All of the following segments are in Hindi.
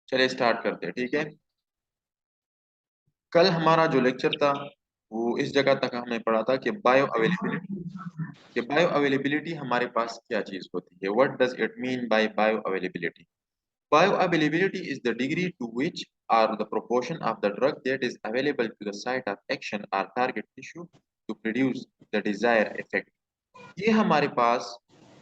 चलिए स्टार्ट करते हैं, ठीक है। कल हमारा जो लेक्चर था वो इस जगह तक हमने पढ़ा था कि बायो अवेलेबिलिटी, कि बायो अवेलेबिलिटी हमारे पास क्या चीज होती है। What does it mean by bio availability? Bioavailability is the degree to which or the proportion of the drug that is available to the site of action or target tissue to produce the desired effect। ये हमारे पास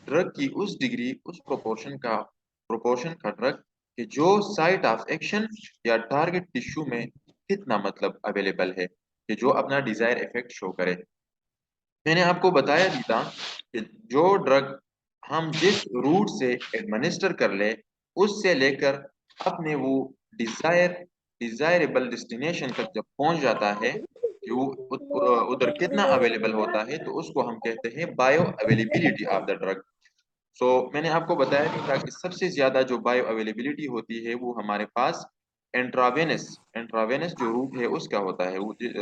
ड्रग की उस डिग्री, उस प्रोपोर्शन का ड्रग कि जो साइट ऑफ एक्शन या टारगेट टिश्यू में कितना मतलब अवेलेबल है कि जो अपना डिजायर इफेक्ट शो करे। मैंने आपको बताया भी था कि जो ड्रग हम जिस रूट से एडमिनिस्टर कर ले उससे लेकर अपने वो डिजायरेबल डेस्टिनेशन तक जब पहुंच जाता है कि वो उधर कितना अवेलेबल होता है, तो उसको हम कहते हैं bioavailability of the drug. So मैंने आपको बताया भी था कि सबसे ज्यादा जो बायो अवेलेबिलिटी होती है वो हमारे पास इंट्रावेनस इंट्रावेनस जो रूट है उसका होता है,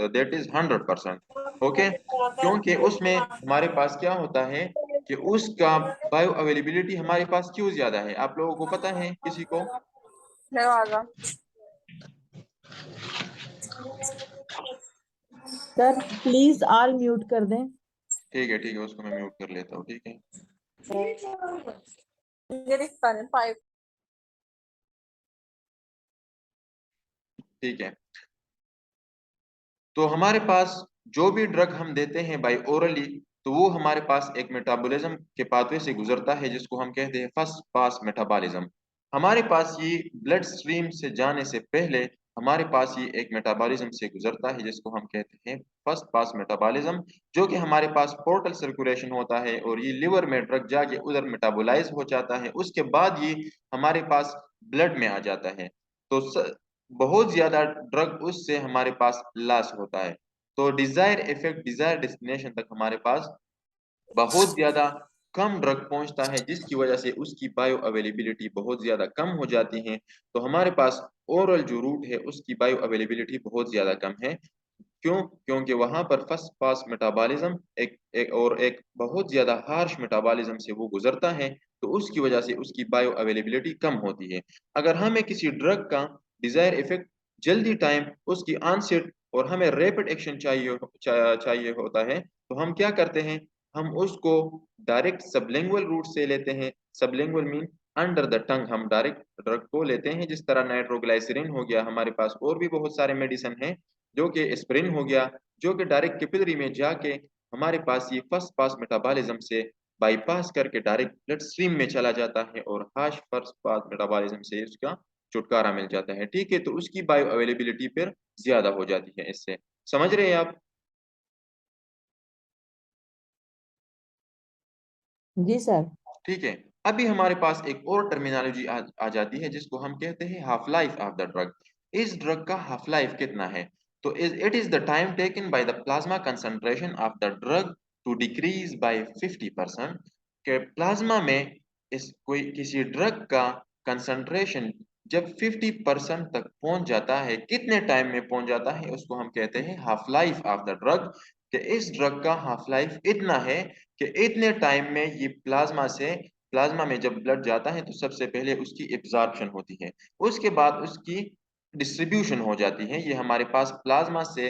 दैट इज 100%। ओके, क्योंकि उसमें हमारे पास क्या होता है कि उसका बायो अवेलेबिलिटी हमारे पास क्यों ज्यादा है, आप लोगों को पता है किसी को? सर प्लीज ऑल म्यूट कर दें। ठीक है, उसको मैं म्यूट कर लेता हूँ, ठीक है। ठीक है, तो हमारे पास जो भी ड्रग हम देते हैं बाई ओरली, तो वो हमारे पास एक मेटाबॉलिज्म के पाथवे से गुजरता है जिसको हम कहते हैं फर्स्ट पास मेटाबॉलिज्म। हमारे पास ये ब्लड स्ट्रीम से जाने से पहले हमारे पास ये एक मेटाबॉलिज्म से गुजरता है जिसको हम कहते हैं फर्स्ट पास मेटाबॉलिज्म, जो कि हमारे पास पोर्टल सर्कुलेशन होता है और ये लिवर में ड्रग जाके उधर मेटाबोलाइज हो जाता है। उसके बाद ये हमारे पास ब्लड में आ जाता है। तो बहुत ज्यादा ड्रग उससे हमारे पास लॉस होता है। तो डिजायर इफेक्ट, डिजायर डेस्टिनेशन तक हमारे पास बहुत ज्यादा कम ड्रग पहुंचता है, जिसकी वजह से उसकी बायो अवेलेबिलिटी बहुत ज्यादा कम हो जाती है। तो हमारे पास ओरल जो रूट है उसकी बायो अवेलेबिलिटी बहुत ज्यादा कम है। क्यों? क्योंकि वहां पर फर्स्ट पास मेटाबॉलिज्म एक बहुत ज्यादा हार्श मेटाबॉलिज्म से वो गुजरता है, तो उसकी वजह से उसकी बायो अवेलेबिलिटी कम होती है। अगर हमें किसी ड्रग का डिजायर इफेक्ट जल्दी टाइम उसकी आनसेट और हमें रैपिड एक्शन चाहिए होता है, तो हम क्या करते हैं, हम उसको डायरेक्ट सबलिंगुअल रूट से लेते हैं। Sublingual mean under the tongue हम डायरेक्ट ड्रग को लेते हैं, जिस तरह नाइट्रोग्लाइसरीन हो गया। हमारे पास और भी बहुत सारे मेडिसिन हैं जो कि एस्पिरिन हो गया, जो कि डायरेक्ट कैपिलरी में जाके हमारे पास ये फर्स्ट पास मेटाबॉलिज्म से बाईपास करके डायरेक्ट ब्लड स्ट्रीम में चला जाता है और हार्श फर्स्ट पास मेटाबॉलिज्म से उसका छुटकारा मिल जाता है। ठीक है, तो उसकी बायो अवेलेबिलिटी फिर ज्यादा हो जाती है इससे। समझ रहे हैं आप? जी सर। ठीक है, अभी हमारे पास एक और टर्मिनोलॉजी आ जाती है जिसको हम कहते हैं half life of the drug. इस ड्रग का हाफ लाइफ कितना है? तो it is the time taken by the plasma concentration of the drug to decrease by 50%। के प्लाज्मा में इस कोई किसी ड्रग का कंसंट्रेशन जब 50% तक पहुंच जाता है, कितने टाइम में पहुंच जाता है, उसको हम कहते हैं half life of the drug. कि इस ड्रग का हाफ लाइफ इतना है कि इतने टाइम में ये प्लाज्मा में जब ब्लड जाता है तो सबसे पहले उसकी एब्जॉर्प्शन होती है, उसके बाद उसकी डिस्ट्रीब्यूशन हो जाती है। ये हमारे पास प्लाज्मा से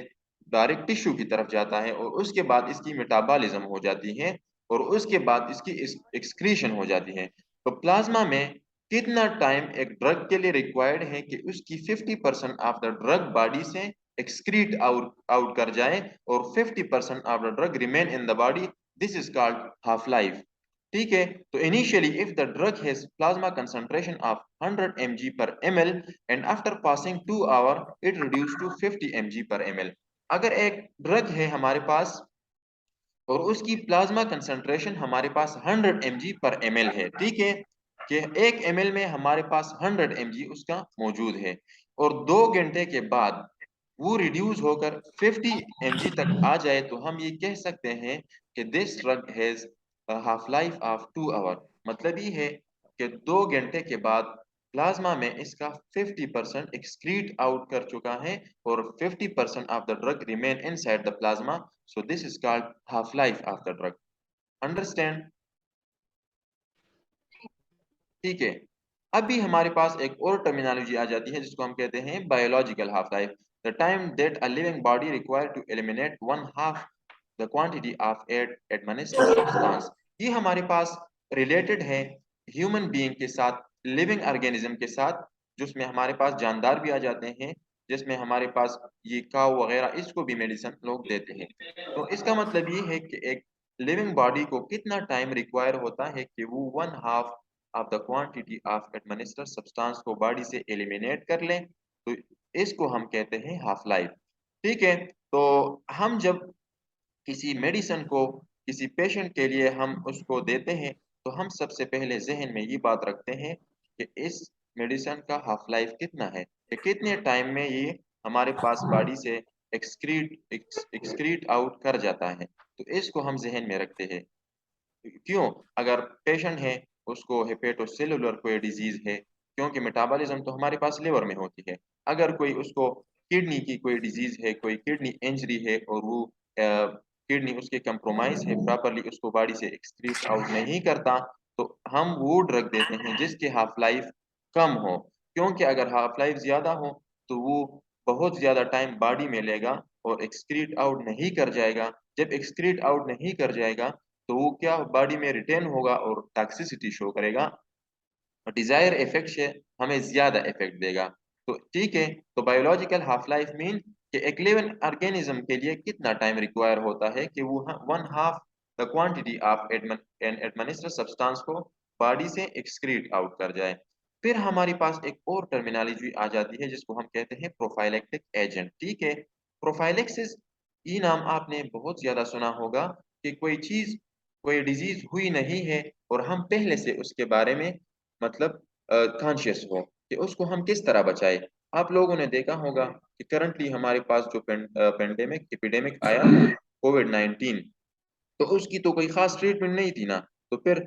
डायरेक्ट टिश्यू की तरफ जाता है और उसके बाद इसकी मेटाबॉलिज्म हो जाती है और उसके बाद इसकी एक्सक्रीशन हो जाती है। तो प्लाज्मा में कितना टाइम एक ड्रग के लिए रिक्वायर्ड है कि उसकी 50% ऑफ द ड्रग बॉडी से एक्सक्रीट आउट आउट कर जाए और 50% of the drug remain in the body, this is called half life. ठीक है, तो initially if the drug has plasma concentration of 100 mg per ml and after passing 2 hour it reduced to 50 mg per ml। अगर एक ड्रग है हमारे पास और उसकी प्लाज्मा कंसंट्रेशन हमारे पास 100 mg पर ml है, ठीक है, कि 1 ml में हमारे पास 100 mg उसका मौजूद है और 2 घंटे के बाद वो रिड्यूस होकर 50 mg तक आ जाए, तो हम ये कह सकते हैं कि this drug has half life of 2 hour. मतलब ये है कि 2 घंटे के बाद प्लाज्मा में इसका 50% एक्सक्रीट आउट कर चुका है और 50% of the drug remain inside the plasma. So this is called half life of the drug. Understand? ठीक है, अभी हमारे पास एक और टर्मिनोलॉजी आ जाती है जिसको हम कहते हैं biological half life. The time that a living body require to eliminate one half the quantity of administered substance. ये हमारे पास रिलेटेड है ह्यूमन बीइंग के साथ, लिविंग ऑर्गेनिज्म के साथ, जिसमें हमारे पास जानदार भी आ जाते हैं, जिसमें हमारे पास ये काव वगैरह, इसको भी मेडिसिन लोग देते हैं। तो इसका मतलब ये है कि एक लिविंग बॉडी को कितना टाइम रिक्वायर होता है कि वो one half of the quantity of administered substance को बॉडी से एलिमिनेट कर लें, तो इसको हम कहते हैं हाफ लाइफ। ठीक है। तो हम जब किसी मेडिसिन को किसी पेशेंट के लिए हम उसको देते हैं, तो हम सबसे पहले जहन में ये बात रखते हैं कि इस मेडिसिन का हाफ लाइफ कितना है, कि कितने टाइम में ये हमारे पास बॉडी से एक्सक्रीट आउट कर जाता है। तो इसको हम जहन में रखते हैं। क्यों? अगर पेशेंट है, उसको हेपेटोसेलुलर कोई डिजीज है, क्योंकि मेटाबॉलिज्म तो हमारे पास लिवर में होती है। अगर कोई उसको किडनी की कोई डिजीज है, कोई किडनी इंजरी है, और वो किडनी उसके कंप्रोमाइज है, प्रॉपरली उसको बॉडी से एक्सक्रीट आउट नहीं करता, तो हम वो ड्रग देते हैं जिसकी हाफ लाइफ कम हो। क्योंकि अगर हाफ लाइफ ज्यादा हो तो वो बहुत ज्यादा टाइम बॉडी में लेगा और एक्सक्रीट आउट नहीं कर जाएगा। जब एक्सक्रीट आउट नहीं कर जाएगा तो वो क्या बॉडी में रिटेन होगा और टॉक्सिसिटी शो करेगा, और डिजायर इफेक्ट से हमें ज्यादा इफेक्ट देगा। तो ठीक है। तो बायोलॉजिकल हाफ लाइफ मीन कि एक लिविंग ऑर्गेनिज्म के लिए कितना टाइम रिक्वायर होता है कि वो one half the quantity of an administered substance को बॉडी से एक्सक्रीट आउट कर जाए। फिर हमारे पास एक और टर्मिनोलॉजी आ जाती है जिसको हम कहते हैं प्रोफाइलेक्टिक एजेंट। ठीक है। प्रोफाइलेक्सिस, ये नाम आपने बहुत ज्यादा सुना होगा कि कोई चीज, कोई डिजीज हुई नहीं है और हम पहले से उसके बारे में मतलब कॉन्शियस हो कि उसको हम किस तरह बचाए। आप लोगों ने देखा होगा कि करंटली हमारे पास जो पेंडेमिक एपिडेमिक आया कोविड-19, तो उसकी तो कोई खास ट्रीटमेंट नहीं थी ना। तो फिर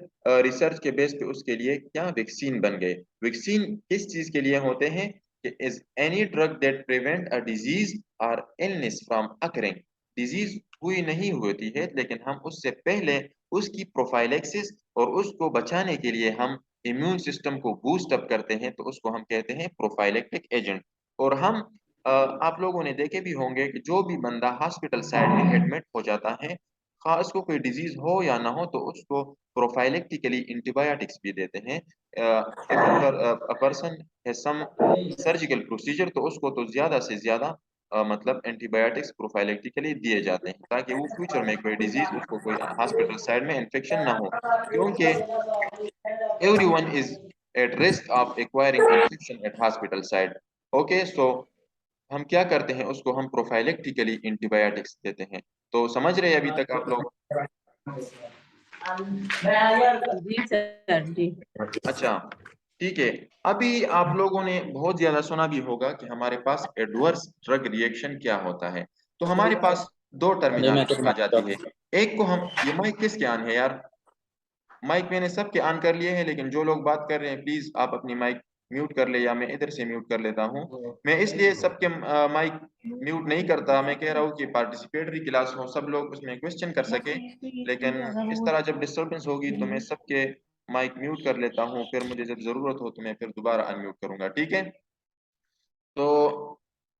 रिसर्च के बेस पे उसके लिए क्या वैक्सीन बन गए। वैक्सीन किस चीज के लिए होते हैं कि is any drug that prevent a disease और इलनेस फ्रॉम अकरिंग। डिजीज हुई नहीं होती है, लेकिन हम उससे पहले उसकी प्रोफाइलेक्सिस और उसको बचाने के लिए हम इम्यून सिस्टम को बूस्ट अप करते हैं, तो उसको हम कहते हैं प्रोफाइलेक्टिक एजेंट। और हम आप लोगों ने देखे भी होंगे कि जो भी बंदा हॉस्पिटल साइड में एडमिट हो जाता है, खास को कोई डिजीज हो या ना हो, तो उसको प्रोफाइलेक्टिकली एंटीबायोटिक्स भी देते हैं। If a person has some surgical procedure, तो उसको तो ज्यादा से ज्यादा मतलब एंटीबायोटिक्स प्रोफाइलेक्टिकली दिए जाते हैं ताकि वो फ्यूचर में कोई डिजीज उसको कोई हॉस्पिटल साइड में इन्फेक्शन ना हो। क्योंकि everyone is at risk of acquiring infection at hospital side। Okay, so हम क्या करते हैं, उसको हम प्रोफाइलेक्टिकली एंटीबायोटिक्स देते हैं। तो समझ रहे हैं अभी तक आप लोग? जी सर जी। अच्छा, ठीक है। अभी आप लोगों ने बहुत ज्यादा सुना भी होगा कि हमारे पास एडवर्स ड्रग रिएक्शन क्या होता है। तो हमारे पास दो नहीं मैं तो टर्मिनोलॉजी आ जाती है। एक को हम, ये माइक किसके ऑन है यार? माइक मैंने सबके ऑन कर लिए हैं, लेकिन जो लोग बात कर रहे हैं प्लीज आप अपनी माइक म्यूट कर ले, या मैं इधर से म्यूट कर लेता हूँ। मैं इसलिए सबके माइक म्यूट नहीं करता, मैं कह रहा हूँ कि पार्टिसिपेटरी क्लास हो, सब लोग उसमें क्वेश्चन कर सके। लेकिन इस तरह जब डिस्टरबेंस होगी तो मैं सबके माइक म्यूट कर लेता हूँ, फिर मुझे जब जरूरत हो तो मैं फिर दोबारा अनम्यूट करूंगा। ठीक है। तो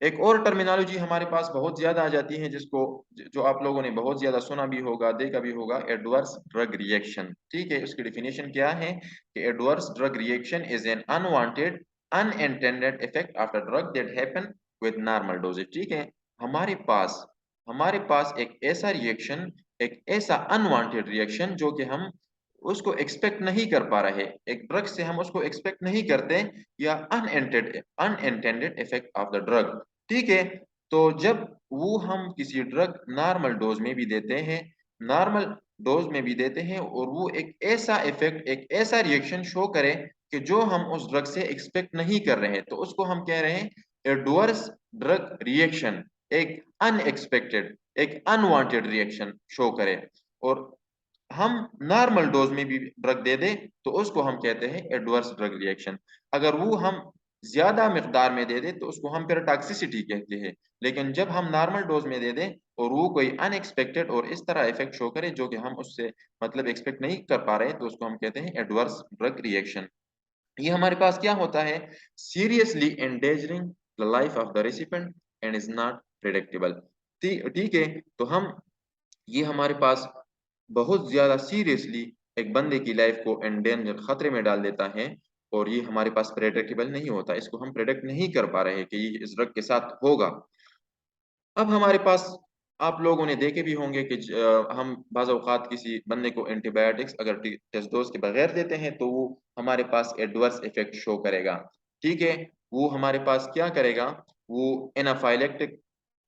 एक और टर्मिनोलॉजी हमारे पास बहुत ज्यादा आ जाती है जिसको, जो आप लोगों ने बहुत ज्यादा सुना भी होगा, देखा भी होगा, एडवर्स ड्रग रिएक्शन। ठीक है। उसकी डेफिनेशन क्या है कि adverse drug reaction is an unwanted unintended effect after drug that happen with normal doses. ठीक है। हमारे पास एक ऐसा रिएक्शन, एक ऐसा अनवांटेड रिएक्शन जो कि हम उसको एक्सपेक्ट नहीं कर पा रहे, एक ड्रग से हम उसको एक्सपेक्ट नहीं करते, या unintended effect of the drug. ठीक है। तो जब वो हम किसी ड्रग नॉर्मल डोज में भी देते हैं, नॉर्मल डोज में भी देते हैं, और वो एक ऐसा इफेक्ट, एक ऐसा रिएक्शन शो करे कि जो हम उस ड्रग से एक्सपेक्ट नहीं कर रहे हैं, तो उसको हम कह रहे हैं एडवर्स ड्रग रिएक्शन। एक अनएक्सपेक्टेड, एक अनवांटेड रिएक्शन शो करे, और हम नॉर्मल डोज में भी ड्रग दे दें तो उसको हम कहते हैं एडवर्स ड्रग रिएक्शन। अगर वो हम ज्यादा मिकदार में दे दें तो उसको हम फिर टॉक्सिसिटी कहते हैं। लेकिन जब हम नॉर्मल डोज में दे दें और वो कोई अनएक्सपेक्टेड और इस तरह इफेक्ट शो करे जो कि हम उससे मतलब एक्सपेक्ट नहीं कर पा रहे, तो उसको हम कहते हैं एडवर्स ड्रग रिएक्शन। ये हमारे पास क्या होता है, seriously endangering the life of the recipient and is not predictable. ठीक है, तो हम ये हमारे पास बहुत ज्यादा सीरियसली एक बंदे की लाइफ को एंडेंजर खतरे में डाल देता है, और ये हमारे पास प्रेडिक्टेबल नहीं होता, इसको हम प्रेडिक्ट नहीं कर पा रहे कि ये इस ड्रग के साथ होगा। अब हमारे पास, आप लोगों ने देखे भी होंगे कि हम बाज़ औक़ात किसी बंदे को एंटीबायोटिक्स अगर टेस्ट डोज के बगैर देते हैं तो वो हमारे पास एडवर्स इफेक्ट शो करेगा। ठीक है, वो हमारे पास क्या करेगा, वो anaphylactic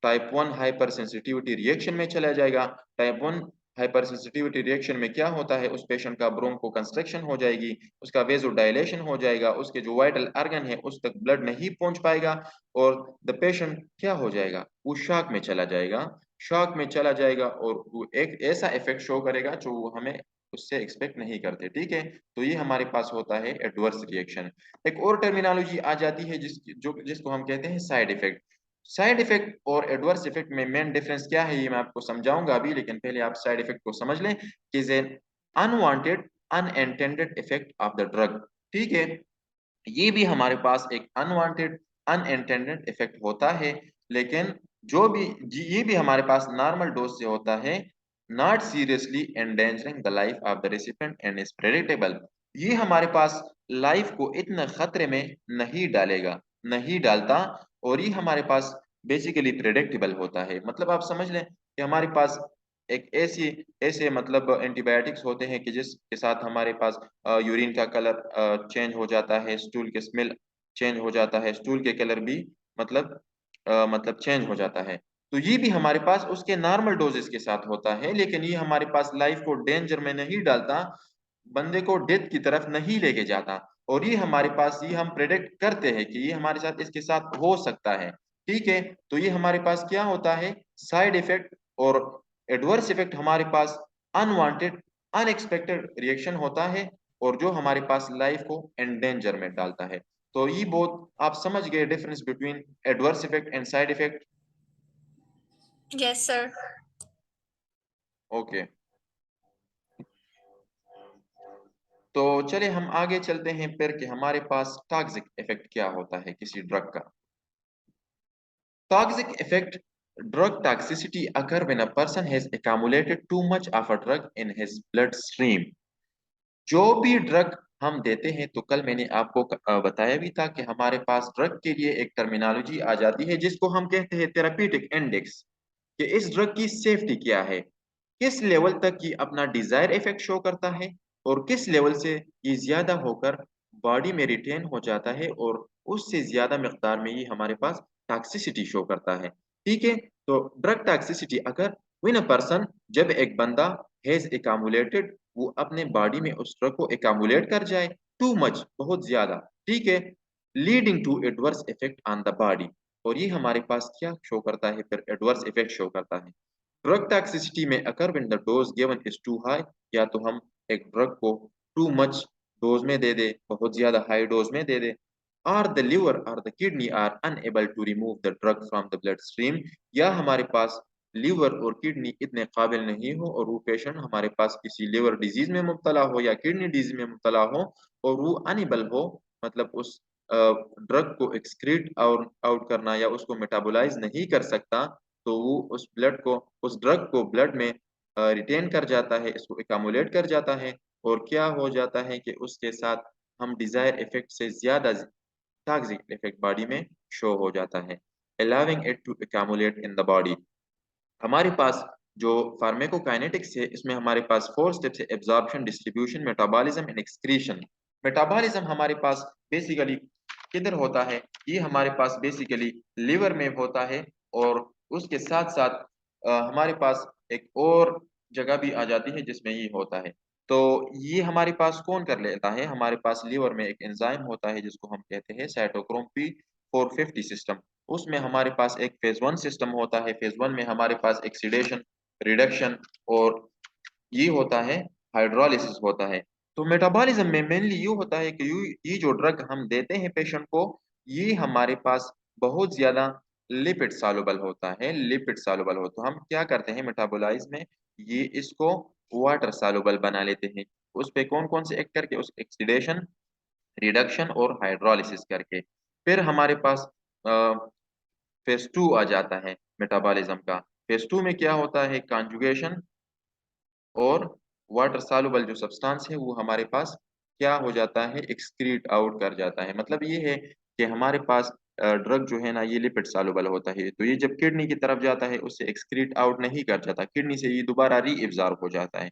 type 1 hyper sensitivity reaction में चला जाएगा। टाइप 1 हाइपर सेंसिटिविटी रिएक्शन में क्या होता है, उस पेशेंट का ब्रोंको कंस्ट्रक्शन हो जाएगी, उसका वेजो डायलेशन हो जाएगा, उसके जो वाइटल ऑर्गन है उस तक ब्लड नहीं पहुंच पाएगा, और द पेशेंट क्या हो जाएगा, वो शॉक में चला जाएगा। शॉक में चला जाएगा और वो एक ऐसा इफेक्ट शो करेगा जो हमें उससे एक्सपेक्ट नहीं करते। ठीक है, तो ये हमारे पास होता है एडवर्स रिएक्शन। एक और टर्मिनोलॉजी आ जाती है जिसको हम कहते हैं साइड इफेक्ट। साइड इफेक्ट और एडवर्स इफेक्ट में मेन डिफरेंस क्या है ये मैं आपको समझाऊंगा अभी, लेकिन पहले आप साइड इफेक्ट को समझ लें कि is an unwanted unintended effect of the drug. ठीक है, ये भी हमारे पास एक अनवांटेड अनइंटेंडेड इफेक्ट होता है, लेकिन जो भी ये भी हमारे पास नॉर्मल डोज से होता है, not seriously endangering the life of the recipient and is predictable. ये हमारे पास लाइफ को इतना खतरे में नहीं डालेगा, नहीं डालता, और ये हमारे पास बेसिकली प्रेडिक्टेबल होता है। मतलब आप समझ लें कि हमारे पास एक ऐसी ऐसे मतलब एंटीबायोटिक्स होते हैं कि जिसके साथ हमारे पास यूरिन का कलर चेंज हो जाता है, स्टूल के स्मेल चेंज हो जाता है, स्टूल के कलर भी मतलब मतलब चेंज हो जाता है। तो ये भी हमारे पास उसके नॉर्मल डोजेस के साथ होता है, लेकिन ये हमारे पास लाइफ को डेंजर में नहीं डालता, बंदे को डेथ की तरफ नहीं लेके जाता। और ये हमारे पास, ये हम प्रेडिक्ट करते हैं कि ये हमारे साथ इसके साथ हो सकता है। ठीक है, तो ये हमारे पास क्या होता है, साइड इफेक्ट और एडवर्स इफेक्ट हमारे पास अनवांटेड अनएक्सपेक्टेड रिएक्शन होता है, और जो हमारे पास लाइफ को एंडेंजर में डालता है। तो ये बहुत आप समझ गए difference between adverse effect and side effect. Yes, sir. Okay, तो चले हम आगे चलते हैं फिर कि हमारे पास टॉक्सिक इफेक्ट क्या होता है किसी ड्रग का। Toxic effect, drug toxicity occur when a person has accumulated too much of a drug in his bloodstream। जो भी ड्रग हम देते हैं, तो कल मैंने आपको बताया भी था कि हमारे पास ड्रग के लिए एक टर्मिनोलॉजी आ जाती है जिसको हम कहते हैं थेराप्यूटिक इंडेक्स, कि इस ड्रग की सेफ्टी क्या है, किस लेवल तक ये अपना डिजायर इफेक्ट शो करता है, और किस लेवल से ये ज्यादा होकर बॉडी में रिटेन हो जाता है, और उससे ज्यादा मिकदार में ये हमारे पास टॉक्सिसिटी शो करता है। ठीक है, तो ड्रग टॉक्सिसिटी अगर व्हेन अ पर्सन, जब एक बंदा हैज एकामुलेटेड, वो अपने बॉडी में उस ड्रग को एकामुलेट कर जाए, टू मच बहुत ज्यादा। ठीक है, leading to adverse effect on the body, और ये हमारे पास क्या शो करता है, फिर एडवर्स इफेक्ट शो करता है। ड्रग टॉक्सिसिटी में occur when the dose given is too high, या तो हम एक ड्रग को टू मच डोज में दे दे, बहुत ज्यादा हाई डोज में दे दे, और द लिवर और the kidney are unable to remove the drug from the blood stream, या हमारे पास लीवर और किडनी इतने काबिल नहीं हो, और वो पेशेंट हमारे पास किसी लिवर डिजीज में मुब्तला हो या किडनी डिजीज में मुब्तला हो, और वो अनएबल हो, मतलब उस ड्रग को एक्सक्रीट आउट करना या उसको मेटाबोलाइज नहीं कर सकता, तो वो उस ड्रग को ब्लड में रिटेन कर जाता है, इसको एकामुलेट कर जाता है, और क्या हो जाता है कि उसके साथ हम डिजायर इफेक्ट से ज्यादा टॉक्सिक इफेक्ट बॉडी में शो हो जाता है, allowing it to accumulate in the body। हमारे पास जो फार्माकोकाइनेटिक्स है, इसमें हमारे पास 4 स्टेप्स है, absorption, distribution, metabolism and excretion. Metabolism हमारे पास बेसिकली किधर होता है, ये हमारे पास बेसिकली लिवर में होता है, और उसके साथ साथ हमारे पास एक और जगह भी आ जाती है जिसमें ये होता है। तो ये हमारे पास कौन कर लेता है, हमारे पास लिवर में एक एंजाइम होता है जिसको हम कहते हैं साइटोक्रोम P450 सिस्टम। उसमें हमारे पास एक फेज 1 सिस्टम होता है, फेज 1 में हमारे पास एक्सीडेशन, रिडक्शन, और ये होता है हाइड्रोलिसिस होता है। तो मेटाबॉलिज्म में मेनली ये होता है कि ये जो ड्रग हम देते हैं पेशेंट को, ये हमारे पास बहुत ज्यादा लिपिड सॉल्युबल होता है, लिपिड सॉल्युबल हो, तो हम क्या करते हैं मेटाबोलाइज में, ये इसको वाटर सॉल्युबल बना लेते हैं। उस पे कौन कौन से एक्ट करके, उस एक्सीडेशन, रिडक्शन और हाइड्रोलिसिस करके। फिर हमारे पास फेज 2 आ जाता है मेटाबॉलिज्म का। फेज 2 में क्या होता है, कॉन्जुगेशन और वाटर सॉल्युबल जो सब्सटेंस है वो हमारे पास क्या हो जाता है, एक्सक्रीट आउट कर जाता है। मतलब ये है कि हमारे पास ड्रग जो है ना ये लिपिड सॉल्युबल होता है, तो ये जब किडनी की तरफ जाता है उससे एक्सक्रीट आउट नहीं कर जाता, किडनी से ये दोबारा रीएब्जॉर्ब हो जाता है।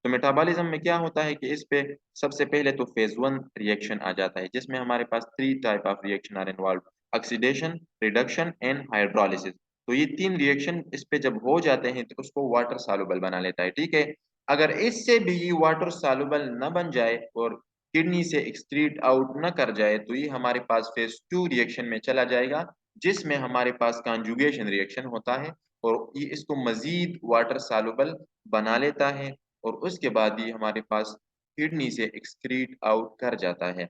तो मेटाबॉलिज्म में क्या होता है कि इस पे सबसे पहले तो फेज 1 रिएक्शन आ जाता है, जिसमें हमारे पास 3 type of reaction are involve, oxidation, reduction and hydrolysis. तो ये 3 रिएक्शन इस पे जब हो जाते हैं तो उसको वाटर सॉल्युबल बना लेता है, ठीक है। अगर इससे भी वाटर सॉल्युबल न बन जाए और किडनी से एक्सक्रीट आउट न कर जाए तो ये हमारे पास फेज 2 रिएक्शन में चला जाएगा, जिसमें हमारे पास कॉन्जुगेशन रिएक्शन होता है और ये इसको मजीद वाटर सॉल्युबल बना लेता है और उसके बाद ये हमारे पास किडनी से एक्सक्रीट आउट कर जाता है।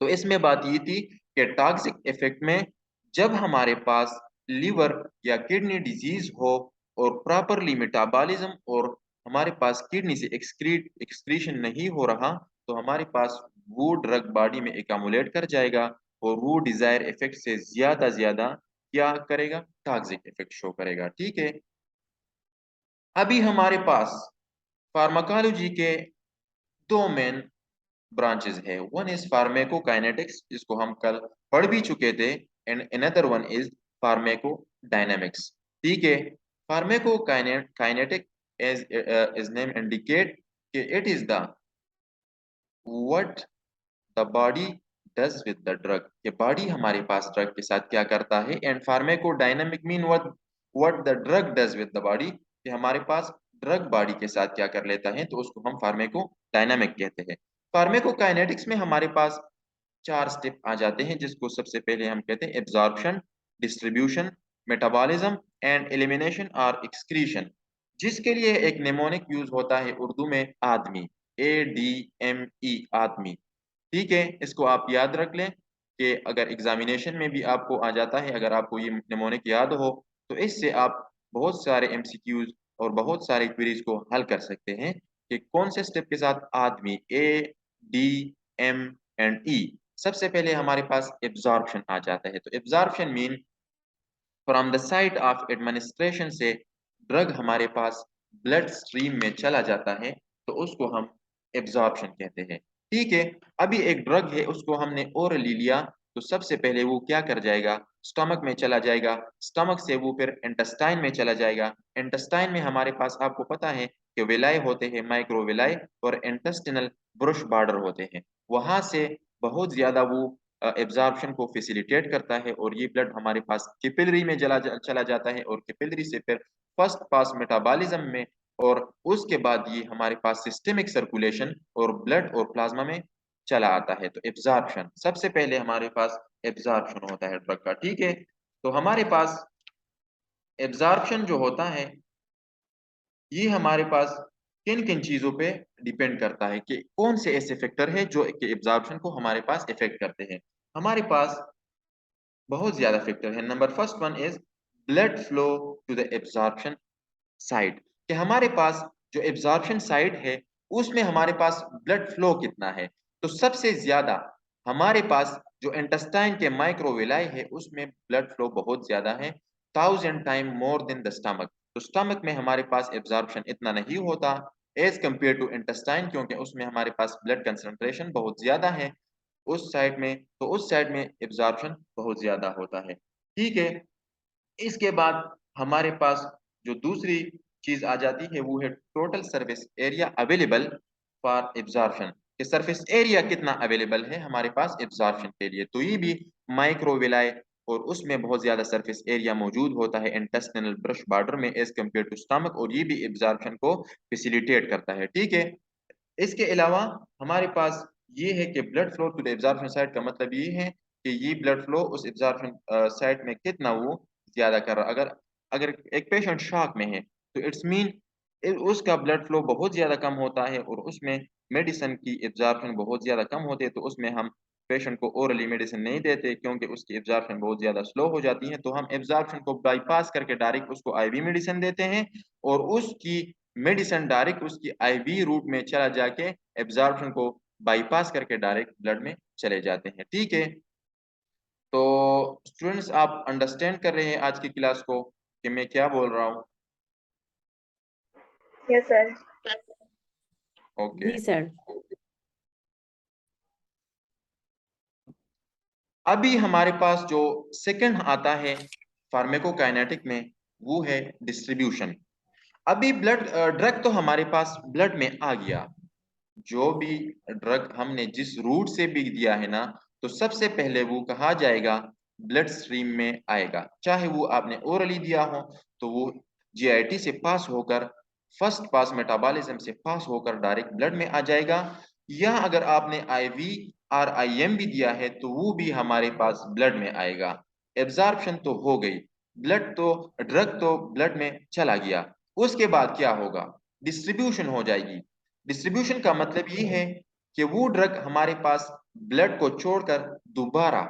तो इसमें बात ये थी कि टॉक्सिक इफेक्ट में जब हमारे पास लीवर या किडनी डिजीज हो और प्रॉपरली मेटाबॉलिज्म और हमारे पास किडनी से एक्सक्रीशन नहीं हो रहा, तो हमारे पास वो ड्रग बॉडी में एकमुलेट कर जाएगा और वो डिजायर इफेक्ट से ज्यादा क्या करेगा, टॉक्सिक इफेक्ट शो करेगा, ठीक है। अभी हमारे पास फार्माकोलॉजी के दो मेन ब्रांचेस है, वन इज फार्मेकोकाइनेटिक्स जिसको हम कल पढ़ भी चुके थे, and another one is pharmacodynamics, ठीक है। फार्मेकोकाइनेटिक इज नेम इंडिकेट कि it is the what the body does with the drug, कि बॉडी हमारे पास ड्रग के साथ क्या करता है, and pharmacodynamic mean what the drug does with the body, कि हमारे पास ड्रग बॉडी के साथ क्या कर लेता है, तो उसको हम फार्मेकोडायनेमिक कहते हैं। फार्मेकोकाइनेटिक्स में हमारे पास 4 स्टेप आ जाते हैं, जिसको सबसे पहले हम कहते हैं absorption, distribution, metabolism and elimination और एक्सक्रीशन, जिसके लिए एक नेमोनिक यूज होता है उर्दू में आदमी, ADME आदमी, ठीक है। इसको आप याद रख लें कि अगर एग्जामिनेशन में भी आपको आ जाता है, अगर आपको ये नेमोनिक याद हो तो इससे आप बहुत सारे MCQs और बहुत सारे क्वेरीज को हल कर सकते हैं कि कौन से स्टेप के साथ आदमी, ADM एंड E। सबसे पहले हमारे पास एब्जॉर्प्शन आ जाता है, तो absorption mean from the site of administration से ड्रग हमारे पास ब्लड स्ट्रीम में चला जाता है, तो उसको हम एब्जॉर्प्शन कहते हैं, ठीक है। अभी एक ड्रग है उसको हमने ओरली लिया, तो सबसे पहले वो क्या कर जाएगा, स्टमक में चला जाएगा, स्टमक से वो फिर इंटेस्टाइन में चला जाएगा, इंटेस्टाइन में हमारे पास आपको पता है कि विलाई होते हैं, माइक्रोविलाई, और इंटेस्टिनल ब्रुश बॉर्डर होते हैं, वहां से बहुत ज्यादा वो एब्जॉर्प्शन को फैसिलिटेट करता है और ये ब्लड हमारे पास कैपिलरी में चला जाता है और कैपिलरी से फिर फर्स्ट पास मेटाबॉलिज्म में, और उसके बाद ये हमारे पास सिस्टेमिक सर्कुलेशन और ब्लड और प्लाज्मा में चला आता है। तो एब्जॉर्प्शन, सबसे पहले हमारे पास एब्जॉर्प्शन होता है ड्रग का, ठीक है। तो हमारे पास एब्जॉर्प्शन जो होता है ये हमारे पास किन किन चीजों पे डिपेंड करता है, कि कौन से ऐसे फैक्टर है जो एब्जॉर्प्शन को हमारे पास इफेक्ट करते हैं। हमारे पास बहुत ज्यादा फैक्टर है। Number first one is blood flow to the absorption site, कि हमारे पास जो एब्जॉर्प्शन साइट है उसमें हमारे पास ब्लड फ्लो कितना है। तो सबसे ज्यादा हमारे पास जो इंटेस्टाइन के माइक्रोविलाई है उसमें ब्लड फ्लो बहुत ज्यादा है, 1000 time more than the stomach. तो स्टमक में हमारे पास एब्जॉर्प्शन इतना नहीं होता एज कंपेयर टू इंटेस्टाइन, क्योंकि उसमें हमारे पास ब्लड कंसंट्रेशन बहुत ज्यादा है उस साइड में, तो उस साइड में एब्जॉर्प्शन बहुत ज्यादा होता है, ठीक है। इसके बाद हमारे पास जो दूसरी चीज आ जाती है वो है total service area available for absorption, कि सरफेस एरिया कितना अवेलेबल है हमारे पास एब्जॉर्प्शन के लिए। तो ये भी माइक्रोविलाई और उसमें बहुत ज्यादा सरफेस एरिया मौजूद होता है इंटेस्टिनल ब्रश बॉर्डर में एज कम्पेयर टू स्टमक, और ये भी एब्जॉर्प्शन को फैसिलिटेट करता है, ठीक है। इसके अलावा हमारे पास ये है कि blood flow to the absorption site का मतलब ये है कि ये ब्लड फ्लो उस एब्जॉर्प्शन साइट में कितना वो ज्यादा कर रहा। अगर अगर एक पेशेंट शॉक में है तो इट्स मीन उसका ब्लड फ्लो बहुत ज्यादा कम होता है और उसमें मेडिसिन की एब्जॉर्प्शन बहुत ज्यादा कम होती है, तो उसमें हम पेशेंट को ओरली मेडिसिन नहीं देते क्योंकि उसकी एब्जॉर्प्शन बहुत ज्यादा स्लो हो जाती है। तो हम एब्जॉर्प्शन को बाईपास करके डायरेक्ट उसको IV मेडिसिन देते हैं और उसकी मेडिसिन डायरेक्ट उसकी IV रूट में चला जाके एब्जॉर्प्शन को बाईपास करके डायरेक्ट ब्लड में चले जाते हैं। ठीक है, तो स्टूडेंट्स आप अंडरस्टैंड कर रहे हैं आज की क्लास को कि मैं क्या बोल रहा हूँ? Yes, sir. ओके, जी सर। अभी हमारे पास जो सेकंड आता है फार्माकोकाइनेटिक में, वो है डिस्ट्रीब्यूशन। अभी ड्रग तो हमारे पास ब्लड में आ गया, जो भी ड्रग हमने जिस रूट से भी दिया है ना, तो सबसे पहले वो कहा जाएगा ब्लड स्ट्रीम में आएगा। चाहे वो आपने ओरली दिया हो तो वो जीआईटी से पास होकर, फर्स्ट पास मेटाबॉलिज्म से पास होकर डायरेक्ट ब्लड में आ जाएगा, या अगर आपने आईवी और आईएम भी दिया है तो वो भी हमारे पास ब्लड में आएगा। एब्जॉर्प्शन तो हो गई, ड्रग तो ब्लड में चला गया। उसके बाद क्या होगा? डिस्ट्रीब्यूशन हो जाएगी। डिस्ट्रीब्यूशन का मतलब ये है कि वो ड्रग हमारे पास ब्लड को छोड़कर दोबारा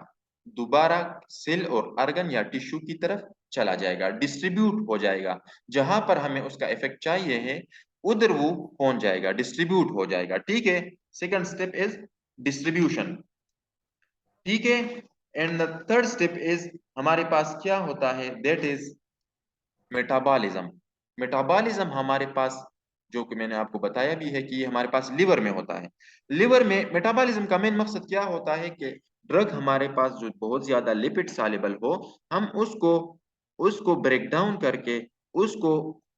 दोबारा सेल और ऑर्गन या टिश्यू की तरफ चला जाएगा, डिस्ट्रीब्यूट हो जाएगा। जहां पर हमें उसका इफेक्ट चाहिए है उधर वो पहुंच जाएगा, डिस्ट्रीब्यूट हो जाएगा। ठीक है, सेकंड स्टेप इज डिस्ट्रीब्यूशन। ठीक है, and the third step is हमारे पास क्या होता है, दैट इज मेटाबॉलिज्म। मेटाबॉलिज्म हमारे पास, जो कि मैंने आपको बताया भी है कि ये हमारे पास लिवर में होता है। लिवर में मेटाबॉलिज्म का मेन मकसद क्या होता है कि ड्रग हमारे पास जो बहुत ज्यादा लिपिड सॉल्युबल हो, हम उसको उसको ब्रेक डाउन करके उसको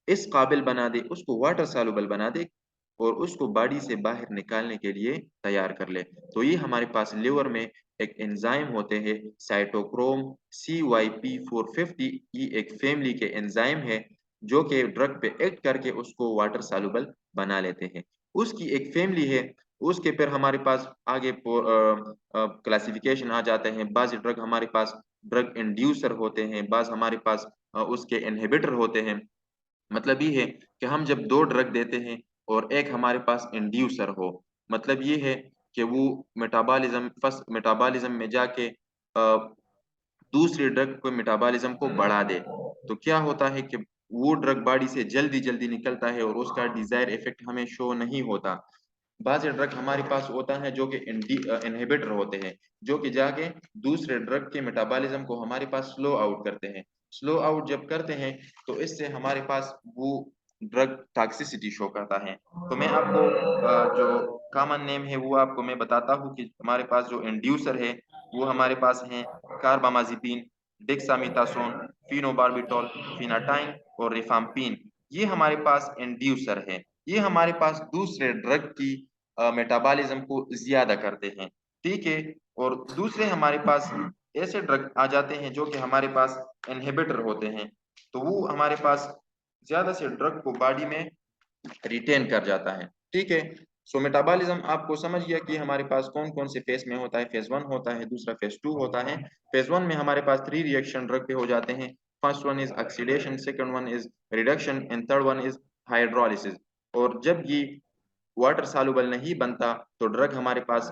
इस काबिल बना दे, उसको वाटर सॉल्युबल बना दे और उसको बॉडी से बाहर निकालने के लिए तैयार कर ले। तो ये हमारे पास लिवर में एक एंजाइम होते हैं, साइटोक्रोम CYP450, ये एक फैमिली के एंजाइम है जो कि ड्रग पे एक्ट करके उसको वाटर सॉल्युबल बना लेते हैं। उसकी एक फैमिली है। उसके फिर हमारे पास आगे क्लासिफिकेशन आ जाते हैं। बाज ड्रग हमारे पास ड्रग इंड्यूसर होते हैं, बाज हमारे पास उसके इनहिबिटर होते हैं। मतलब ये है कि हम जब दो ड्रग देते हैं और एक हमारे पास इंड्यूसर हो, मतलब ये है कि वो मेटाबॉलिज्म में जाके दूसरे ड्रग को मेटाबॉलिज्म को बढ़ा दे, तो क्या होता है कि वो ड्रग बॉडी से जल्दी जल्दी निकलता है और उसका डिजायर इफेक्ट हमें शो नहीं होता। बाज ड्रग हमारे पास होता है जो कि इनहिबिटर होते हैं, जो कि जाके दूसरे ड्रग के मेटाबॉलिज्म को हमारे पास स्लो आउट करते हैं। स्लो आउट जब करते हैं तो इससे हमारे पास वो ड्रग टॉक्सिसिटी शो करता है। तो मैं आपको जो कॉमन नेम है वो आपको मैं बताता हूँ कि हमारे पास जो इंड्यूसर है वो हमारे पास हैं कार्बामाजिपिन, डेक्सामेथासोन, फिनोबार्बिटॉल, फिनाटाइन और रिफाम्पिन। ये हमारे पास इंड्यूसर है। ये हमारे पास दूसरे ड्रग की मेटाबॉलिज्म को ज्यादा करते हैं। ठीक है, और दूसरे हमारे पास ऐसे ड्रग आ जाते हैं जो कि हमारे पास इनहिबिटर होते हैं, तो वो हमारे पास ज्यादा से ड्रग को बॉडी में रिटेन कर जाता है। ठीक है, सो मेटाबॉलिज्म आपको समझ गया कि हमारे पास कौन कौन से फेज में होता है। फेज 1 होता है, दूसरा फेज 2 होता है। फेज 1 में हमारे पास 3 रिएक्शन ड्रग पे हो जाते हैं। First one is oxidation, second one is reduction and third one is hydrolysis. और जब ये वाटर सॉल्युबल नहीं बनता तो ड्रग हमारे पास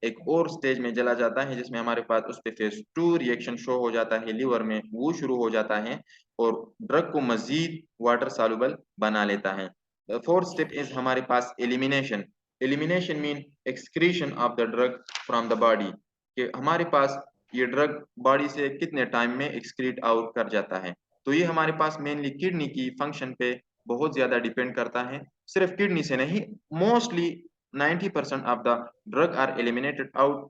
एक और स्टेज में चला जाता है जिसमें हमारे पास उस पे फेज 2 रिएक्शन शो हो जाता है, लिवर में वो शुरू हो जाता है और ड्रग को मजीद वाटर सॉल्युबल बना लेता है। फोर्थ स्टेप इज हमारे पास elimination. Elimination mean excretion of the drug from the body, कि हमारे पास ये ड्रग बॉडी से कितने टाइम में एक्सक्रीट आउट कर जाता है। तो ये हमारे पास मेनली किडनी की फंक्शन पे बहुत ज्यादा डिपेंड करता है। सिर्फ किडनी से नहीं, mostly 90% of the drug are eliminated out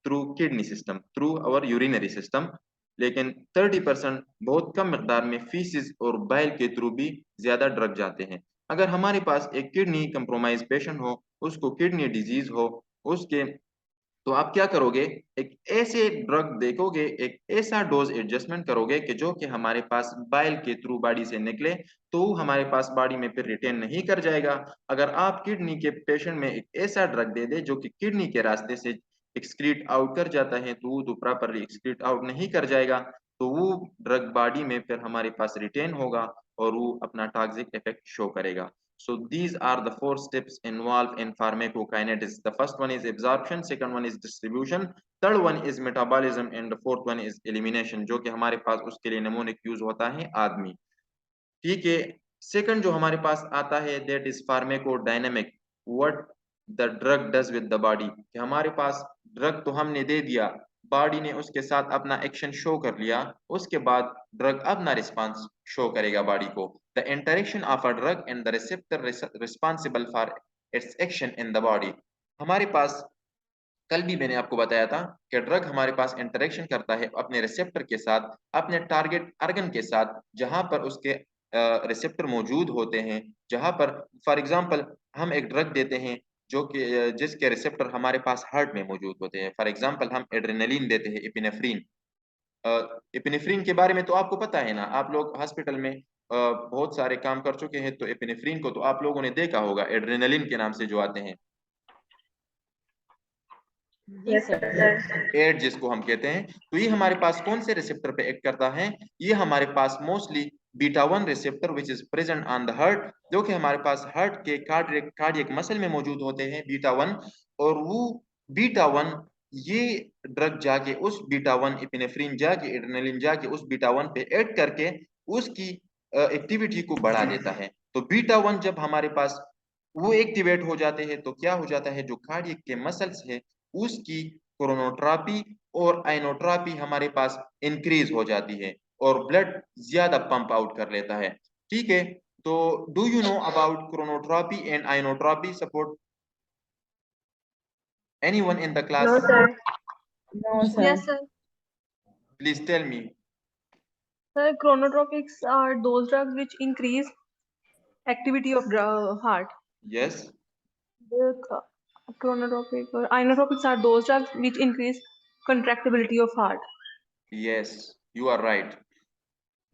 through kidney system, through our urinary system. लेकिन 30% बहुत कम मकदार में फीसिस और बाइल के थ्रू भी ज्यादा ड्रग जाते हैं। अगर हमारे पास एक किडनी कंप्रोमाइज पेशेंट हो, उसको किडनी डिजीज हो, उसके तो आप क्या करोगे, एक ऐसे ड्रग देखोगे, एक ऐसा डोज एडजस्टमेंट करोगे कि जो कि हमारे पास बाइल के थ्रू बॉडी से निकले, तो हमारे पास बॉडी में फिर रिटेन नहीं कर जाएगा। अगर आप किडनी के पेशेंट में एक ऐसा ड्रग दे दे जो कि किडनी के रास्ते से एक्सक्रीट आउट कर जाता है, तो वो तो प्रॉपरली एक्सक्रीट आउट नहीं कर जाएगा, तो वो ड्रग बॉडी में फिर हमारे पास रिटेन होगा और वो अपना टॉक्सिक इफेक्ट शो करेगा। So these are the 4 steps involved in pharmacokinetics. The first one is absorption, second one is distribution, third one is metabolism and the fourth one is elimination, जो कि हमारे पास उसके लिए नमूनिक यूज होता है आदमी। ठीक है, सेकंड जो हमारे पास आता है that is pharmacodynamic. What the drug does with the body, कि हमारे पास ड्रग तो हमने दे दिया, बॉडी ने उसके साथ अपना एक्शन शो कर लिया, उसके बाद ड्रग अपना रिस्पांस शो करेगा बॉडी को। The interaction of a drug and the receptor responsible for its action in the body. हमारे पास कल भी मैंने आपको बताया था कि ड्रग हमारे पास इंटरेक्शन करता है अपने रिसेप्टर के साथ, अपने टारगेट ऑर्गन के साथ, जहां पर उसके रिसेप्टर मौजूद होते हैं, जहां पर फॉर एग्जांपल हम एक ड्रग देते हैं जो कि जिसके रिसेप्टर हमारे पास हार्ट में मौजूद होते हैं। फॉर एग्जांपल हम एड्रेनलिन देते हैं, एपिनेफ्रीन। एपिनेफ्रीन के बारे में तो आपको पता है ना, आप लोग हॉस्पिटल में बहुत सारे काम कर चुके हैं, तो एपिनेफ्रीन को तो आप लोगों ने देखा होगा, एड्रेनलिन के नाम से जो आते हैं, Yes, sir. एड जिसको हम कहते हैं। तो ये हमारे पास कौन से रिसेप्टर पे एक्ट करता है? ये हमारे पास mostly beta 1 receptor which is present on the heart, जो कि हमारे पास हार्ट के कार्डियक मसल में मौजूद होते हैं, बीटा 1। और वो बीटा 1 ये ड्रग जाके उस बीटा 1 एपिनेफ्रीन जाके एड्रेनलिन जाके उस बीटा 1 पे एक्ट करके उसकी एक्टिविटी को बढ़ा देता है। तो बीटा 1 जब हमारे पास वो एक्टिवेट हो जाते हैं तो क्या हो जाता है, जो कार्डियक के मसल्स है उसकी कोरोनोट्रॉपी और आइनोट्रॉपी हमारे पास इंक्रीज हो जाती है और ब्लड ज्यादा पंप आउट कर लेता है। ठीक है, तो do you know about chronotropy and inotropy? Support anyone in the class? No, sir. No, sir. Yes, sir. Please tell me. Sir, chronotropics are those drugs which increase activity of heart. Yes, The chronotropic or inotropics are those drugs which increase contractibility of heart. Yes, you are right.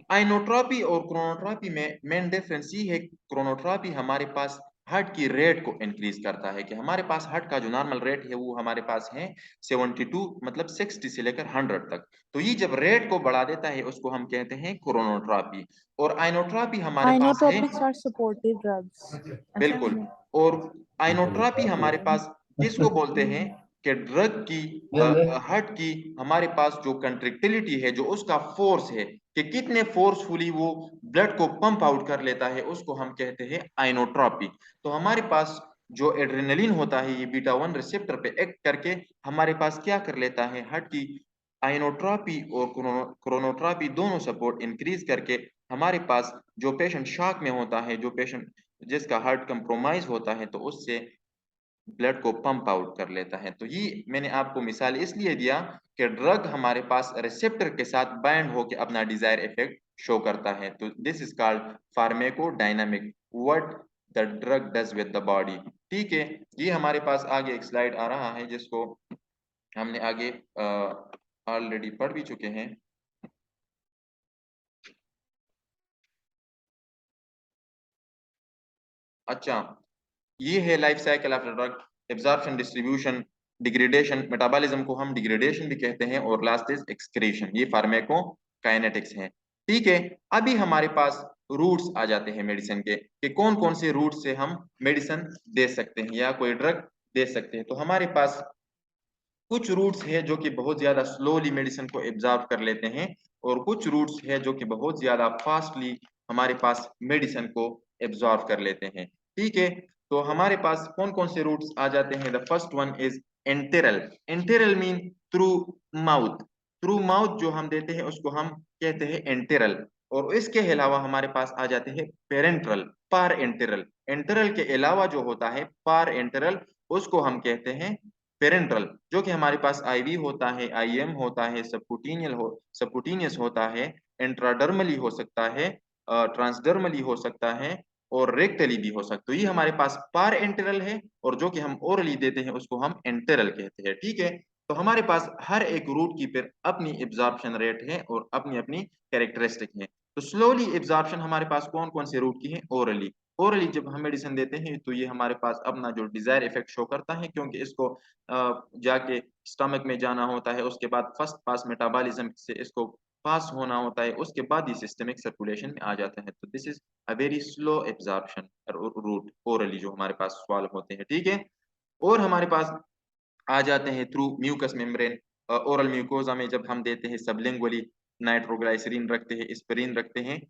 Inotropy और क्रोनोट्रॉपी में मेन डिफरेंस ये है, क्रोनोट्रॉपी हमारे पास हार्ट की रेट को इंक्रीज करता है, कि हमारे पास हार्ट का जो नॉर्मल रेट है वो हमारे पास है 72, मतलब 60 से लेकर 100 तक। तो ये जब रेट को बढ़ा देता है उसको हम कहते हैं क्रोनोट्रॉपी। और आइनोट्रॉपी हमारे पास है, Inotropics are supportive drugs. बिल्कुल, और आइनोट्रॉपी हमारे पास किसको बोलते हैं, कि ड्रग की हार्ट की हमारे पास जो कंट्रैक्टिलिटी है, जो उसका फोर्स है, कि कितने फोर्सफुली वो ब्लड को पंप आउट कर लेता है, उसको हम कहते हैं आइनोट्रॉपी। तो हमारे पास जो एड्रेनलिन होता है ये बीटा 1 रिसेप्टर पे एक्ट करके हमारे पास क्या कर लेता है, हार्ट की आइनोट्रॉपी और क्रोनोट्रॉपी दोनों सपोर्ट इंक्रीज करके हमारे पास जो पेशेंट शॉक में होता है, जो पेशेंट जिसका हार्ट कंप्रोमाइज होता है, तो उससे ब्लड को पंप आउट कर लेता है। तो ये मैंने आपको मिसाल इसलिए दिया कि ड्रग हमारे पास रिसेप्टर के साथ बाइंड होकर अपना डिजायर इफेक्ट शो करता है। तो this is called pharmacodynamic, what the drug does with the body. ठीक है, ये हमारे पास आगे एक स्लाइड आ रहा है जिसको हमने आगे ऑलरेडी पढ़ भी चुके हैं। अच्छा, ये है life cycle of drug, absorption, distribution, degradation, metabolism को हम डिग्रेडेशन भी कहते हैं, और लास्ट इज एक्सक्रीशन। ये फार्मेकोकाइनेटिक्स हैं। ठीक है, अभी हमारे पास रूट्स आ जाते हैं मेडिसिन के, कि कौन कौन से रूट से हम मेडिसिन दे सकते हैं या कोई ड्रग दे सकते हैं। तो हमारे पास कुछ रूट्स है जो कि बहुत ज्यादा स्लोली मेडिसिन को एब्जॉर्ब कर लेते हैं, और कुछ रूट्स है जो कि बहुत ज्यादा फास्टली हमारे पास मेडिसिन को एब्जॉर्ब कर लेते हैं। ठीक है, तो हमारे पास कौन कौन से रूट्स आ जाते हैं? The first one is enteral. Enteral mean through mouth. Through mouth जो हम देते हैं उसको हम कहते हैं एंटेरल। और इसके अलावा हमारे पास आ जाते हैं पेरेंट्रल, पार एंटेरल। एंटेरल के अलावा जो होता है पार एंटेरल, उसको हम कहते हैं पेरेंट्रल, जो कि हमारे पास आईवी होता है, आईएम होता है, सबकुटेनियस होता है, इंट्राडर्मली हो सकता है, ट्रांसडर्मली हो सकता है, और रेक्टली भी हो सकता है। ये हमारे पास पार एंटेरल है, और जो कि हम ओरली देते हैं उसको हम एंटेरल कहते हैं। ठीक है, तो हमारे पास हर एक रूट की फिर अपनी एब्जॉर्प्शन रेट है और अपनी अपनी कैरेक्टरिस्टिक है। तो स्लोली एब्जॉर्प्शन हमारे पास कौन कौन से रूट की है? ओरली। ओरली जब हम मेडिसिन देते हैं तो ये हमारे पास अपना जो डिजायर इफेक्ट शो करता है, क्योंकि इसको जाके स्टमक में जाना होता है, उसके बाद फर्स्ट पास मेटाबॉलिज्म से इसको पास होना होता है, उसके बाद ही सिस्टमिक सर्कुलेशन में आ जाता है। तो this is a very slow absorption route orally जो हमारे पास सॉल्व होते हैं। ठीक है, और हमारे पास आ जाते हैं through mucus membrane. Oral mucosa में जब हम देते हैं सबलिंगुअली, नाइट्रोग्लाइसरीन रखते हैं, एस्पिरिन रखते हैं,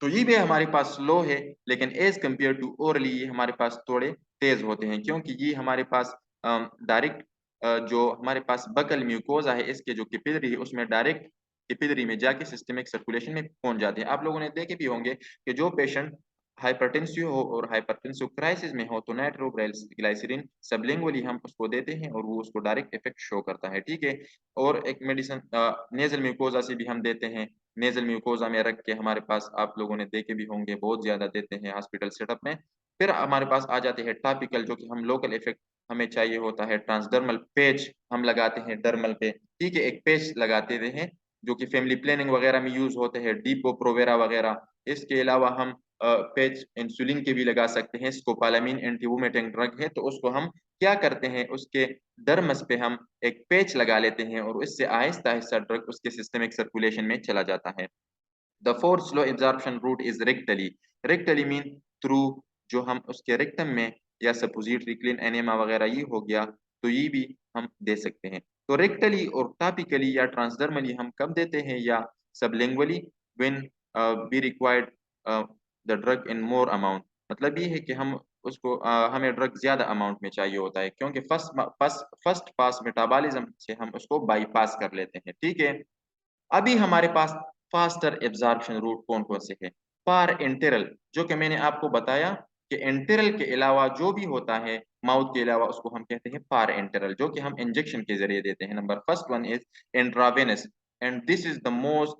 तो ये भी हमारे पास स्लो है, लेकिन एज कम्पेयर टू ओरली ये हमारे पास थोड़े तेज होते हैं, क्योंकि ये हमारे पास डायरेक्ट जो हमारे पास बकल म्यूकोजा है, इसके जो कैपिलरी है उसमें डायरेक्ट कैपिलरी में जाके सिस्टमिक सर्कुलेशन में पहुंच जाते हैं। आप लोगों ने देखे भी होंगे कि जो पेशेंट हाइपरटेंसिव हो और हाइपरटेंसिव क्राइसिस में हो तो नाइट्रोग्लिसरीन सबलिंगुअली हम उसको देते हैं और वो उसको डायरेक्ट इफेक्ट शो करता है, ठीक है। और एक मेडिसिन नेजल म्यूकोजा से भी हम देते हैं, नेजल म्यूकोजा में रख के हमारे पास आप लोगों ने देखे भी होंगे, बहुत ज्यादा देते हैं हॉस्पिटल सेटअप में। फिर हमारे पास आ जाते हैं टॉपिकल, जो कि हम लोकल इफेक्ट हमें चाहिए होता है, ट्रांसडर्मल पेच हम लगाते हैं डर्मल पे, ठीक है, एक पेच लगाते हैं जो कि फैमिली प्लानिंग वगैरह में यूज होते हैं, डीपो प्रोवेरा वगैरह। इसके अलावा हम पेच इंसुलिन के भी लगा सकते हैं, स्कोपालामिन एंटीवोमिटिंग ड्रग है, तो उसको हम क्या करते हैं, उसके डर्मस पे हम एक पेच लगा लेते हैं और इससे आहिस्ता आहिस्ता ड्रग उसके सिस्टमिक सर्कुलेशन में चला जाता है। The fourth slow absorption route is rectally. Rectally mean through, जो हम उसके रेक्टम में या सपोजिटरी क्लीन एनेमा वगैरह ये हो गया, तो ये भी हम दे सकते हैं। तो रेक्टली और टॉपिकली या ट्रांसडर्मली हम कब देते हैं, या sublingually when we required the drug in more amount. मतलब ये है कि हम उसको हमें ड्रग ज्यादा अमाउंट में चाहिए होता है, क्योंकि फर्स्ट पास मेटाबॉलिज्म से हम उसको बाईपास कर लेते हैं, ठीक है। अभी हमारे पास फास्टर एब्जॉर्प्शन रूट कौन कौन से हैं? पार इंटेरल, जो कि मैंने आपको बताया कि इंटेरल के अलावा जो भी होता है माउथ के अलावा उसको हम कहते हैं पार इंटेरल, जो कि हम इंजेक्शन के जरिए देते हैं। Number first one is intravenous, and this is the most,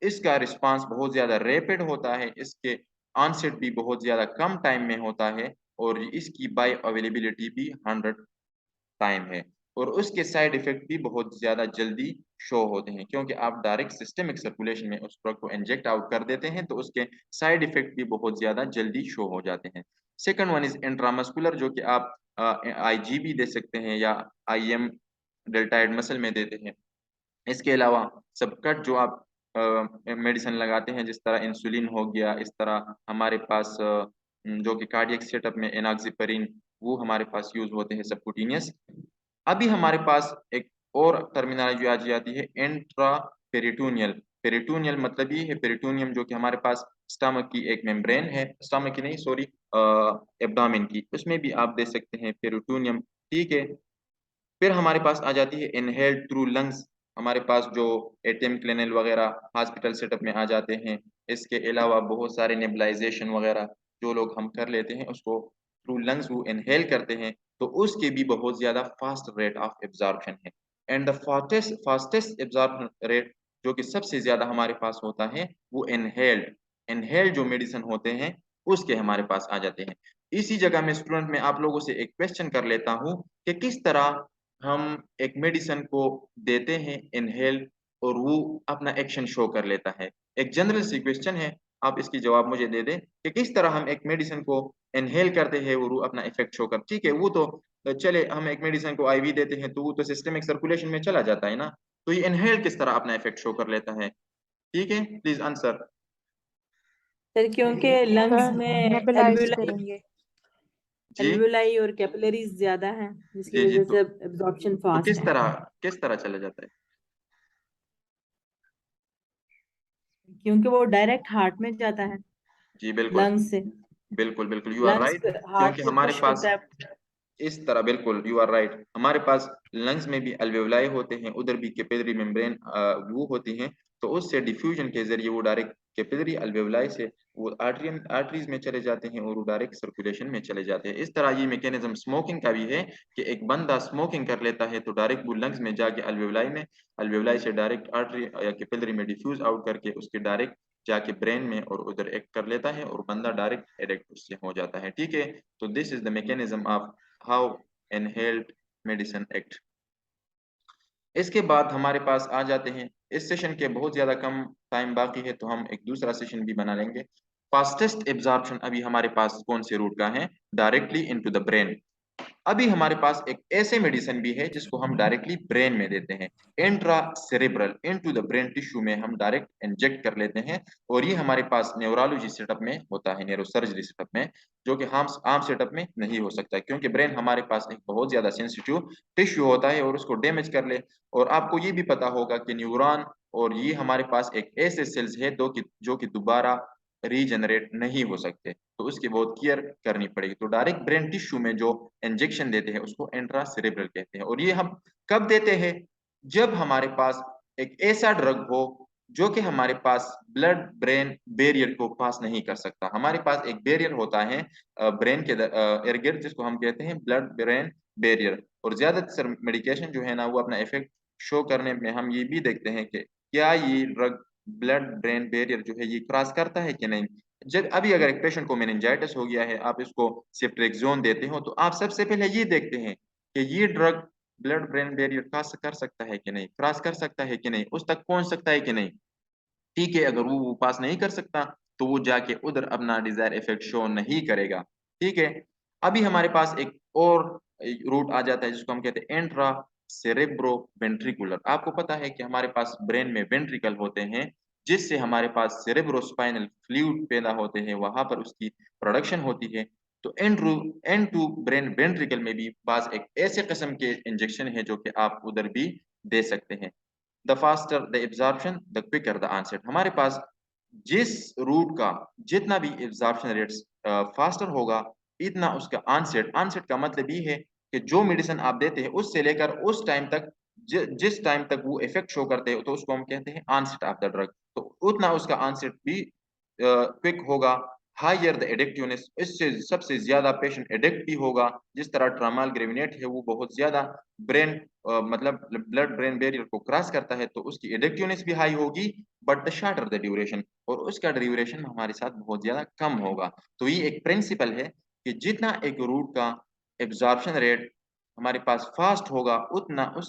इसका रिस्पांस बहुत ज्यादा रैपिड होता है, इसके ऑनसेट भी बहुत ज्यादा कम टाइम में होता है, और इसकी बायो अवेलेबिलिटी भी 100 टाइम है, और उसके साइड इफेक्ट भी बहुत ज्यादा जल्दी शो होते हैं, क्योंकि आप डायरेक्ट सिस्टमिक सर्कुलेशन में उस ड्रग को इंजेक्ट आउट कर देते हैं, तो उसके साइड इफेक्ट भी बहुत ज्यादा जल्दी शो हो जाते हैं। सेकंड वन इज इंट्रामस्कुलर, जो कि आप आईजीबी दे सकते हैं या आईएम डेल्टाइड मसल में देते हैं। इसके अलावा सबकट जो आप मेडिसिन लगाते हैं, जिस तरह इंसुलिन हो गया, इस तरह हमारे पास जो कि कार्डियक सेटअप में एनॉक्सिपरीन, वो हमारे पास यूज होते हैं सबकुटिनियस। अभी हमारे पास एक और टर्मिनोलॉजी आ जाती है इंट्रा पेरिटोनियल। पेरिटोनियल मतलब ये है, पेरिटोनियम जो कि हमारे पास स्टमक की एक मेम्ब्रेन है, स्टमक की नहीं सॉरी, एब्डोमेन की, उसमें भी आप दे सकते हैं पेरिटोनियम, ठीक है। फिर हमारे पास आ जाती है इनहेल्ड थ्रू लंग्स, हमारे पास जो एटीएम क्लिनिल वगैरह हॉस्पिटल सेटअप में आ जाते हैं। इसके अलावा बहुत सारे नेबुलाइजेशन वगैरह जो लोग हम कर लेते हैं, उसको थ्रू लंग्स वो इनहेल करते हैं, तो उसके भी बहुत ज्यादा फास्ट रेट ऑफ एब्जॉर्प्शन है। And the fastest fastest absorption rate जो कि सबसे ज्यादा हमारे पास होता है, वो इनहेल्ड इनहेल्ड जो मेडिसिन होते हैं उसके हमारे पास आ जाते हैं। इसी जगह में स्टूडेंट में आप लोगों से एक क्वेश्चन कर लेता हूँ कि किस तरह हम एक मेडिसिन को देते हैं इनहेल और वो अपना एक्शन शो कर लेता है। एक जनरल सी क्वेश्चन है, आप इसकी जवाब मुझे दे दें कि किस तरह हम एक मेडिसिन को इनहेल करते हैं और वो अपना इफेक्ट शो कर, ठीक है, वो तो चले, हम एक मेडिसिन को आईवी देते हैं तो वो तो सिस्टमिक सर्कुलेशन में चला जाता है ना, तो ये इनहेल किस तरह अपना इफेक्ट शो कर लेता है? ठीक है, प्लीज आंसर। सर क्योंकि लंग्स सर में नेबुलाइज करेंगे। जी एल्वेलाई और कैपिलरीज ज्यादा हैं, जिसकी जी जी, वजह तो से एब्जॉर्प्शन तो फास्ट है। किस तरह चला जाता है? क्योंकि वो डायरेक्ट हार्ट में जाता है जी बिल्कुल, लंग्स से। बिल्कुल बिल्कुल you are lungs right, heart क्योंकि को हमारे पुश पास करता है। इस तरह, बिल्कुल यू आर राइट, हमारे पास लंग्स में भी अल्वेओलाई होते हैं, उधर भी कैपिलरी मेम्ब्रेन वो होती हैं, तो उससे डिफ्यूजन के जरिए वो डायरेक्ट कैपिलरी अल्वेओलाई से वो आर्टरीज में चले जाते हैं और वो डायरेक्ट सर्कुलेशन में चले जाते हैं। इस तरह ये मैकेनिज्म स्मोकिंग का भी है कि एक बंदा स्मोकिंग कर लेता है तो डायरेक्ट वो लंग्स में जाके अल्वेओलाई से डायरेक्ट आर्टरी या कैपिलरी में डिफ्यूज आउट करके उसके डायरेक्ट जाके ब्रेन में और उधर एक्ट कर लेता है और बंदा डायरेक्ट एडिक्ट उससे हो जाता है, ठीक है। तो this is the mechanism of how inhaled medicine act. इसके बाद हमारे पास आ जाते हैं, इस सेशन के बहुत ज्यादा कम टाइम बाकी है तो हम एक दूसरा सेशन भी बना लेंगे। फास्टेस्ट एब्जॉर्प्शन अभी हमारे पास कौन से रूट का है? Directly into the brain. अभी हमारे पास एक ऐसे मेडिसिन भी है जिसको हम डायरेक्टली ब्रेन में देते हैं, intra cerebral into the brain tissue में हम डायरेक्ट इंजेक्ट कर लेते हैं, और ये हमारे पास न्यूरोलॉजी सेटअप में होता है, न्यूरोसर्जरी सेटअप में, जो कि हम आम सेटअप में नहीं हो सकता, क्योंकि ब्रेन हमारे पास एक बहुत ज्यादा सेंसिटिव टिश्यू होता है और उसको डैमेज कर ले। और आपको ये भी पता होगा कि न्यूरॉन और ये हमारे पास एक ऐसे सेल्स है जो कि दोबारा रीजनरेट नहीं हो सकते, तो उसकी बहुत केयर करनी पड़ेगी। तो डायरेक्ट ब्रेन टिश्यू में जो इंजेक्शन देते हैं उसको इंट्रासेरेब्रल कहते हैं, और ये हम कब देते हैं? जब हमारे पास एक ऐसा ड्रग हो जो कि हमारे पास ब्लड ब्रेन बैरियर को पास नहीं कर सकता। हमारे पास एक बैरियर होता है ब्रेन के इर्द गिर्द, जिसको हम कहते हैं ब्लड ब्रेन बैरियर, और ज्यादातर मेडिकेशन जो है ना वो अपना इफेक्ट शो करने में हम ये भी देखते हैं कि क्या ये ड्रग ब्लड ब्रेन बैरियर जो है ये क्रॉस करता है कि नहीं। जब अभी अगर एक पेशेंट को मेनिंजाइटिस हो गया है, आप इसको सिफ्ट्रेक्सोन देते हो, तो आप सबसे पहले ये देखते हैं कि ये drug blood brain barrier cross कर सकता है कि नहीं, क्रॉस कर सकता है कि नहीं, उस तक पहुंच सकता है कि नहीं। ठीक है, अगर वो पास नहीं कर सकता तो वो जाके उधर अपना डिजायर इफेक्ट शो नहीं करेगा। ठीक है, अभी हमारे पास एक और रूट आ जाता है जिसको हम कहते हैं एंट्रा सेरेब्रो वेंट्रिकुलर। आपको पता है कि हमारे पास ब्रेन में वेंट्रिकल होते हैं जिससे हमारे पास सेरेब्रोस्पाइनल फ्लूइड पैदा होते हैं, वहां पर उसकी प्रोडक्शन होती है। तो एन टू ब्रेन वेंट्रिकल में भी पास एक ऐसे किस्म के इंजेक्शन है जो कि आप उधर भी दे सकते हैं। The faster the absorption the quicker the answer. हमारे पास जिस रूट का जितना भी एब्जॉर्प्शन रेट्स फास्टर होगा, इतना उसका आंसर, आंसर का मतलब ये है कि जो मेडिसिन आप देते हैं उससे लेकर उस टाइम तक जिस टाइम तक वो इफेक्ट शो करते हैं तो उसको हम कहते हैं आंसर ऑफ द ड्रग, तो उतना उसका आंसर भी क्विक होगा। हायर द एडिक्टिवनेस, इससे सबसे ज्यादा पेशेंट एडिक्ट भी होगा। जिस तरह ट्रामाल ग्रेविनेट है वो बहुत ज्यादा ब्रेन मतलब ब्लड ब्रेन बैरियर को क्रॉस करता है, तो उसकी एडिक्टिवनेस भी हाई होगी, but the shorter the duration, और उसका ड्यूरेशन हमारे साथ बहुत ज्यादा कम होगा। तो ये एक प्रिंसिपल है कि जितना एक रूट का एब्जॉर्प्शन रेट हमारे पास फास्ट होगा उतना उस